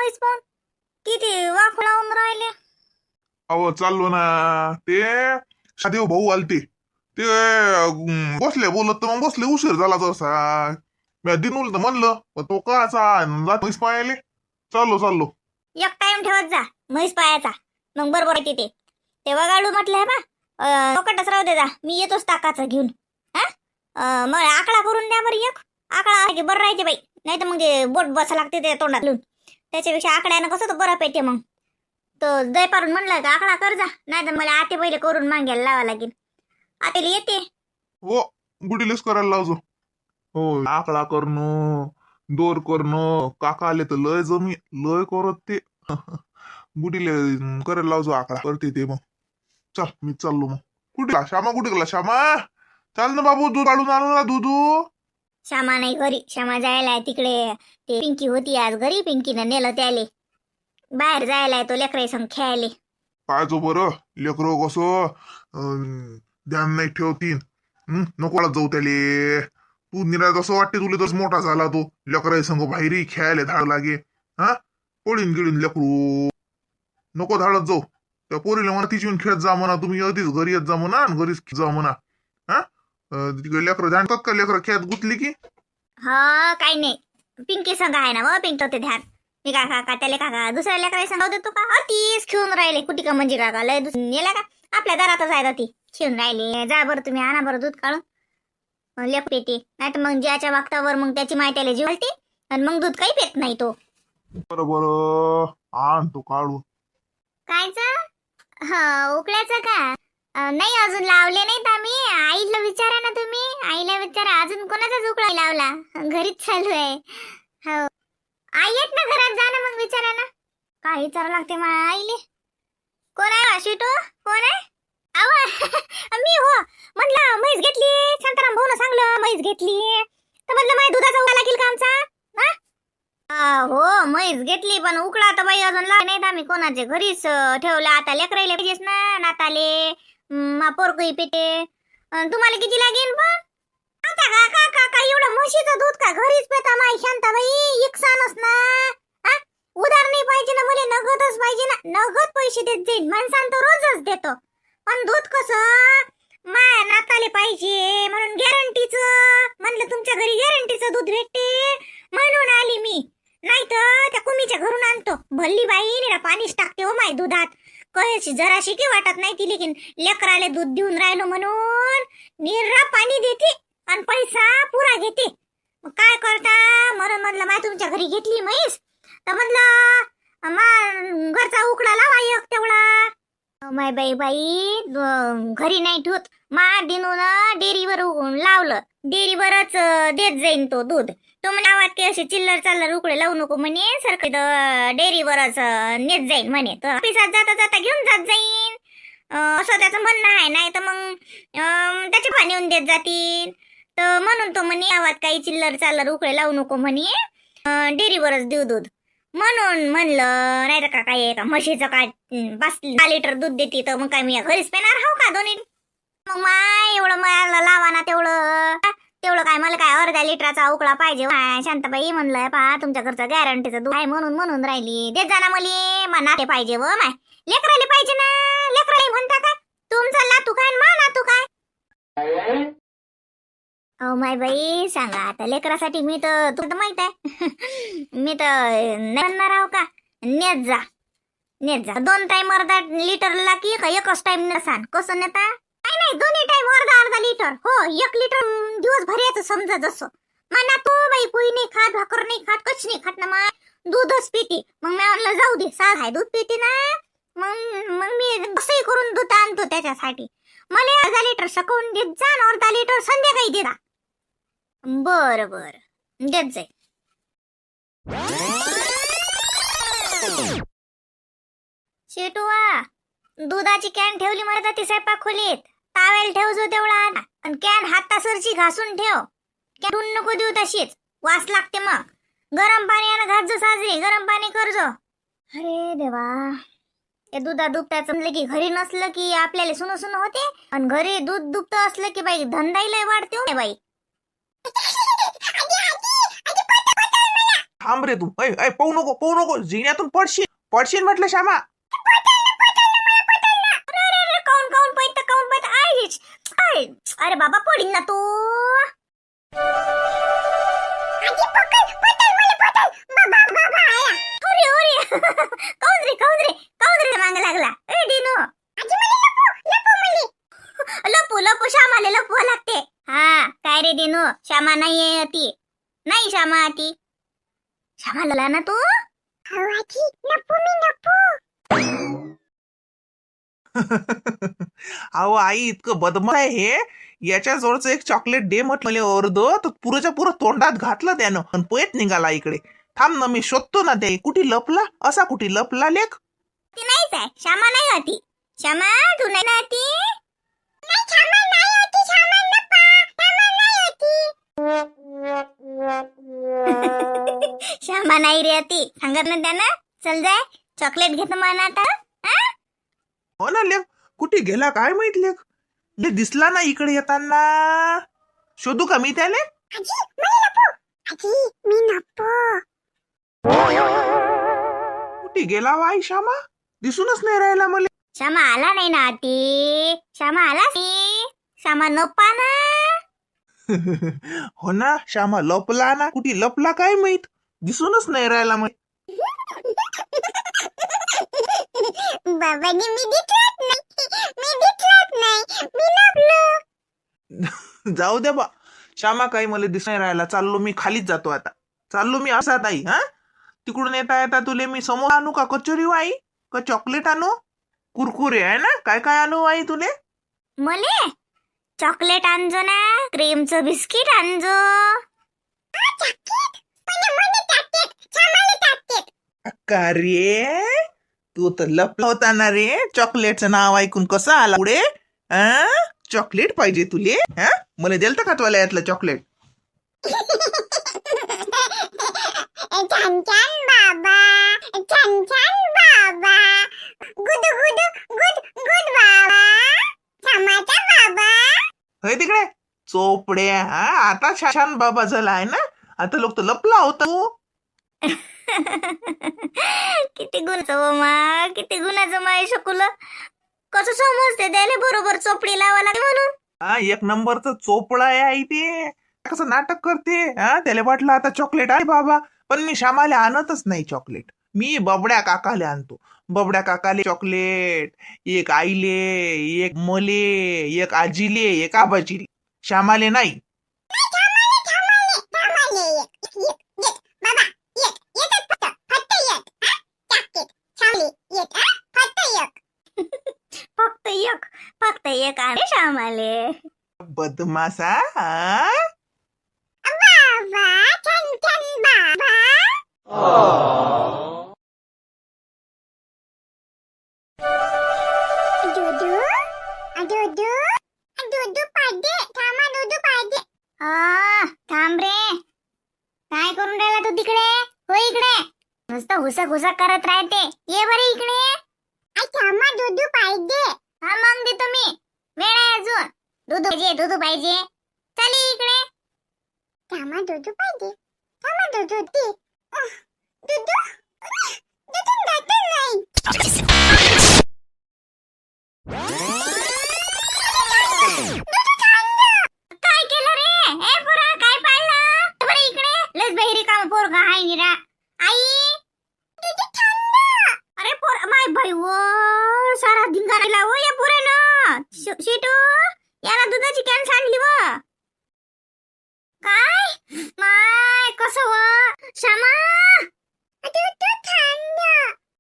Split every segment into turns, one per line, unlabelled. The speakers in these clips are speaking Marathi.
म्हैस पाहून किती वाफ लावून राहिले.
अहो चाललो ना. ते शादेव भाऊ आलते. ते बसले बोलत तर मग बसले, उशीर झाला तसा. मी दिनूल तर म्हणलं पण तो काचा म्हैस पायाले. चाललो.
एक टाइम ठेवत जा म्हैस पायाचा, मग बरोबर आहे तिथे. ते वगाडू म्हटलं बा पकडच राहू दे जा, मी येतोच ताकाचं घेऊन. हा मग आकडा करून द्या बरं, एक आकडा आहे की बरं राहते बाई. नाही तर मग ते बोट बसा लागते ते तोंडात घालून. त्याच्यापेक्षा आकड्यानं कसं तर बरं पेटे. मग तो दय पारून म्हणलं का आकडा कर जा, नाही तर मला आते पहिले करून मागायला लावा लागेल. आतेला येते.
हो, गुडीलेच करायला लावजो. हो, आकडा करणं, दोर करणं, काका आले तर लय जमी लय करत ते. गुडीले करायला लावजो, आकडा करते ते. मग चल मी चाललो. मग कुठे श्यामा, कुठे गेला श्यामा? चाल ना बाबू, दूध काढून आणू ना दूध.
श्यामा नाही घरी, श्यामा जायला तिकडे. ते पिंकी होती आज घरी, पिंकीनं नेलं त्याले बाहेर जायला, तो लेकराई संग खेळायले.
काय जो बरं लेकरो कसं ध्यान नाही ठेवतीन. नको जाऊ त्याले. तू निरा कसं वाटते तुला, तस मोठा झाला तो लेकराई संग बाहेरही खेळायला धाड लागे. हा पळीन गिळीन लेकरू. नको धाडत जाऊ. त्या पोरीला म्हणा तिची खेळत जा म्हणा, तुम्ही अगदीच घरी येत जा म्हणा आणि घरीच जा म्हणा. हा लेकरं ध्यानतात का, लेकरं खेळत गुतली की.
हा काही नाही, पिंकी संग आहे ना मग पिंक ते ध्यान. मी काका त्याले काका दुसऱ्या लेकराई संग देतो का? तीच खेळून राहिले कुठे का म्हणजे काका लय नेला का आपल्या दारातच आहे ती खेळून राहिले. जा बरं तुम्ही आणा बरं दूध काढून लेप पेटे, नाही तर मग ज्याच्या वागतावर मग त्याची माय त्याला जिवलते आणि मग दूध काही पेत नाही तो.
बरं आण तो काढून.
कायचा? हा उकळ्याचा का? नाही अजून लावले नाहीत आम्ही. आईला विचारा ना तुम्ही, आईला विचारा अजून कोणाचाच उकळा लावला. घरीच चालू आहे. हो आई येत ना घरात, जा ना मग विचारा ना. काय विचारा लागते मा आईले? कोण आहे वाशिटो? कोण आहे? मी हो म्हटलं म्हैस घेतली, शांताराम भाऊन सांगलं म्हैस घेतली तर म्हटलं माय दुधाचा उकळा लागेल का आमचा? हो म्हैस घेतली पण उकळा तर बाई अजून लाग नाहीत आम्ही कोणाचे, घरीच ठेवलं. आता लेकरायले पाहिजेस ना, नाताले पोरकही पेटे. तुम्हाला किती लागेल पण? आता काका काका एवढं म्हशीचं दूध का घरीच पेता माय शांताबाई? एकसानच ना. उधार नाही पाहिजे ना, मला नगदच पाहिजे ना. नगद पैसे देत जाईल माणसानं तर रोजच देतो, पण दूध कसं माया नाताले पाहिजे म्हणून गॅरंटीचं म्हणलं तुमच्या घरी गॅरंटीचं दूध भेटते म्हणून आली मी. नाही तर त्या कुमीच्या घरून आणतो. भल्ली बाई निरा पाणीच टाकते हो माय दुधात. कशी जराशी की वाटत नाही ती, लेकिन लेकराले दूध देऊन राहिलो म्हणून निरा पाणी देते आणि पैसा पुरा घेते. मग काय करता म्हणून म्हणलं माय तुमच्या घरी घेतली म्हैस तर म्हणलं मा घरचा उकडा लावा एक तेवढा. माय बाई घरी नाही ठेवत. मा दिनून डेअरीवर लावलं, डेअरीवरच देत जाईन तो दूध. तो म्हणे आवाज की असे चिल्लर चाललर उकडे लावू नको म्हणे, सारखं डेअरीवरच नेत जाईन म्हणे. तर ऑफिसात जाता जाता घेऊन जात जाईन असं त्याचं म्हणणं आहे. नाही तर मग त्याचे पाणी येऊन देत जातील. तर म्हणून तो म्हणे आवाज काही चिल्लर चाललर उकडे लावू नको म्हणे, डेअरीवरच देऊ दूध म्हणून म्हणलं. नाही तर का काय का म्हशीचं काय 5 लिटर दूध देते तर मग काय मी घरीच पेणार हाव का दोन्ही? मग माय एवढं मला लावा ना तेवढं काय मला काय अर्ध्या लिटराचा उकळा पाहिजे. शांताबाई म्हणलंय पहा तुमच्या घरचं गॅरंटीचं दूध आहे म्हणून राहिली. देत जा ना मले, नाते पाहिजे व माय लेकराले पाहिजे ना. लेकराले म्हणता काय तुमचा नातू काय मा नातू काय? अहो माय बाई सांगा आता लेकरासाठी मी तर तुला माहित आहे मी तर म्हणणार आहो का. नेत जा 2 टाइम अर्धा लिटरला की का एकच टाइम नसान कसं नेता? नाही दोन्ही टाइम अर्धा लिटर. हो 1 लिटर दिवस भरायचं समजा. जसं म्हणा तो बाई पोळी नाही खात, भाकर नाही खात, कच नाही खात ना, मा दूधच पिते. मग मी म्हणलं जाऊ दे, साध आहे दूध पिते ना. मग मी कसंही करून दूध आणतो त्याच्यासाठी. मला अर्धा लिटर सकवून देत जा आणि अर्धा लिटर संध्याकाळी दे. बरं देत जाईल. शेटुआ दुधाची कॅन ठेवली मला ती स्वयंपाक खोलीत. टावेल ठेव जो तेवढा आणि कॅन हातासरची घासून ठेव. कॅन नको देऊ तशीच, वास लागते. मग गरम पाणी घात जो साजरी, गरम पाणी करजो. अरे देवा, हे दुधा दुभत्याचं म्हणलं की घरी नसलं की आपल्याला सुन होते आणि घरी दूध दुभत असलं की बाई धंदाही लय वाढते हो बाई.
थांब रे तू. ऐ पाहू नको जिन्यातून पडशील म्हटलं श्यामा.
काऊन पैत आय. अरे बाबा पडीन ना तू. काऊन रे मांग लागला. ए डिनो लपू श्यामाले लपवा लागते. हा काय रे डिनो, श्यामा नाही ती. नाही श्यामा ती. श्यामाला ना तू.
अहो आई इतकं बदमाश आहे हे. याच्या जवळचं एक चॉकलेट दे म्हटलं मला अर्ध, तर पुरंच्या पुरं तोंडात घातलं त्यानं पण पळत निघाला इकडे. थांब ना मी शोधतो ना ते कुठे लपला. असा कुठे लपला लेख.
ती नाहीच आहे. श्यामा नाही होती. श्यामा तू नाही ना ती. श्यामा नाही रे ती. सांगत ना त्यानं. चल जाय चॉकलेट घेतो म्हणा आता.
हो ना लेख, कुठे गेला काय माहित लेख. ले दिसला ना इकडे येताना. शोधू का मी त्याले. कुठे गेला वाई श्यामा, दिसूनच नाही राहिला मला.
श्यामा आला नाही ना ती. श्यामा आला नाही. श्यामा नपा ना.
हो ना श्यामा लपला ना. कुठे लपला काय माहित, दिसूनच नाही राहिला मला.
बाबांनी मी दिसलाच नाही. मी लपलो.
जाऊ दे बा श्यामा, काही मला दिस नाही राहिला. चाललो मी खालीच जातो आता. चाललो मी असा ताई. हा तिकडून येता तुले मी समोर आणू का कचोरी आई का चॉकलेट आणू. कुरकुरे आहे ना. काय आणू आई तुले.
मले चॉकलेट आणजो ना. क्रीमचं बिस्किट आणजो.
का रे तू तर लपला होता ना रे. चॉकलेटचं नाव ऐकून कसं आला पुढे. चॉकलेट पाहिजे तुले. मला दिलतं का तुला यातलं चॉकलेट.
छान बाबा. गुड बाबा. छमाचा बाबा.
होय तिकडे चोपड्या. आता छान बाबा झाला आहे ना. आता लोक तर लपला होता तू.
किती गुणाचं माय शकूल. कसं समजते त्याला बरोबर चोपडी लावा लागते म्हणून.
एक नंबरचं चोपडा आहे आई ते. कसं नाटक करते. त्याला वाटलं आता चॉकलेट आहे बाबा. पण मी श्यामाला आणतच नाही चॉकलेट. मी बबड्या काकाले आणतो. बबड्या काकाले चॉकलेट. एक आईले, एक मले, एक आजीले, एक आबाजीले. श्यामाले नाही.
फक्त एक आहे श्यामाले.
बदमासा.
बाबा छान बाबा. दूध पाहिजे. थांब रे. काय करून राहिला तू तिकडे. हो इकडे. नुसतं हुसक करत राहते. ये बरे इकडे. दूध पाहिजे. हा मग दे तुम्ही. वेळ आहे अजून. दूध पाहिजे. चल इकडे. दूध पाहिजे. दूध दे. दूध नाही. काय केलं रे. ए पुरा काय पाळलं बरं इकडे. लस बहिरी काम पोरगा हाय निरा. आई अरे पोर माय बाई वो सारा धिंगाणा लावो या पुरानं. शिटू याला दुधाची कॅन सांडली व. काय माय कसं व श्यामा.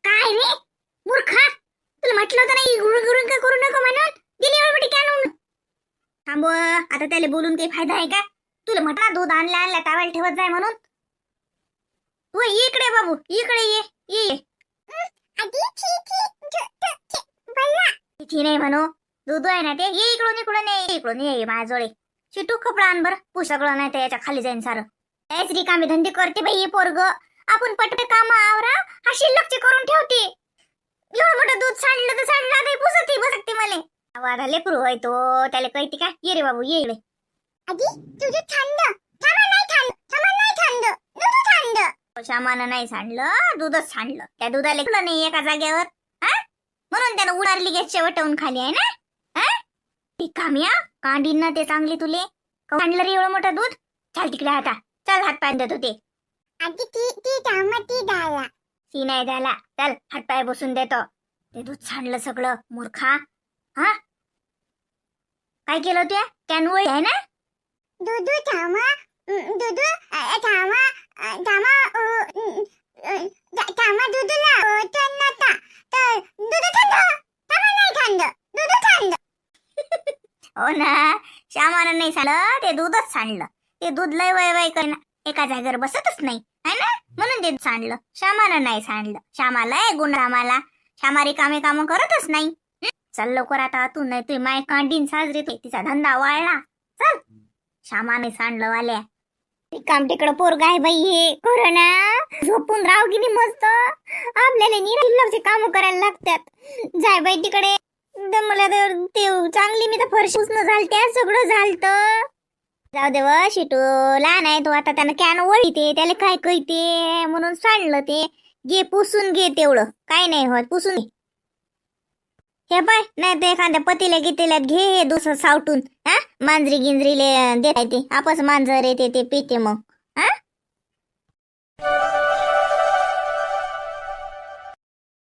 काय रे मूर्खा, तुला म्हटलं होतं ना गुरुंग करू नको म्हणून. दिली एवढी कॅन. थांब आता त्याला बोलून काही फायदा आहे का. तुला म्हटलं दूध आणल्या ताव्याला ठेवत जाय म्हणून. तू इकडे बाबू इकडे ये. तिची नाही म्हणू. दूध आहे ना ते. ये इकडून ये माझ्याजवळ. शिटू कपडा आण बरं. पुसगळं नाही तर याच्या खाली जाईन सारं. त्याच रिकामी धंदे करते बाई हे पोरग. आपण पटपट काम आवरा हा शिल्लकचे करून ठेवते. एवढं मोठं दूध सांडलं तर सांडलं काही पुसते मला. वाढा लेकरू आहे तो. त्याला कळते का. ये रे बाबू ये इकडे. आजी तुझं थंड. श्यामानं नाही सांडलं, दूधच सांडलं. त्या दुधाला कुठं नाही एका जागेवर, हा? म्हणून त्यानं उडारली गॅसच्या वटवून खाली आहे ना, हा? ती काम्या कांडीन ना ते चांगली तुले. सांडलं रे एवढं मोठं दूध. चाल तिकडे आता, चल हात पाय देतो ते. ती नाही झाला, चल हात पाय बसून देतो. ते दूध सांडलं सगळं मूर्खा. हा काय केलं तू? कॅनवळी आहे ना.
दुधू थांबा दुधू थांबा थांबा थांबा दुधूला तर नव्हता तर दुधू थंड थांबा नाही थंड दुधू थंड.
हो ना, श्यामानं नाही सांडलं, ते दूधच सांडलं. ते दूध लय वय कर एका जागेवर बसतच नाही है ना, म्हणून ते सांडलं. श्यामानं नाही सांडलं. श्यामाला गुण आम्हाला. श्यामा रिकामे काम करतच नाही. चल लवकर आता तू, नाही तू माय कांडीन साजरी तिचा धंदा वाळला. चल, श्यामाने सांडलं वाल्या. काम तिकडं पोरग आहे बाई, हे कोरोना झोपून राव की मस्त. आपल्याला निराचे काम करायला लागतात. जाय बाई तिकडे. मला तर ते चांगली मी तर फरशी पुसणं झालत्या, सगळं झालत. जाऊ दे व शिटू, लहान आहे तो आता, त्यानं कॅन वळीते, त्याला काय कळते म्हणून सांडलं ते. घे पुसून घे, तेवढं काय नाही होत, पुसून घे. हे पाय, नाही तर एखाद्या पतीला गितीला घे हे दुसरं सावटून. हा मांजरी गिंजरीले देताय ते, आपस मांजर येते ते पिते मग. हा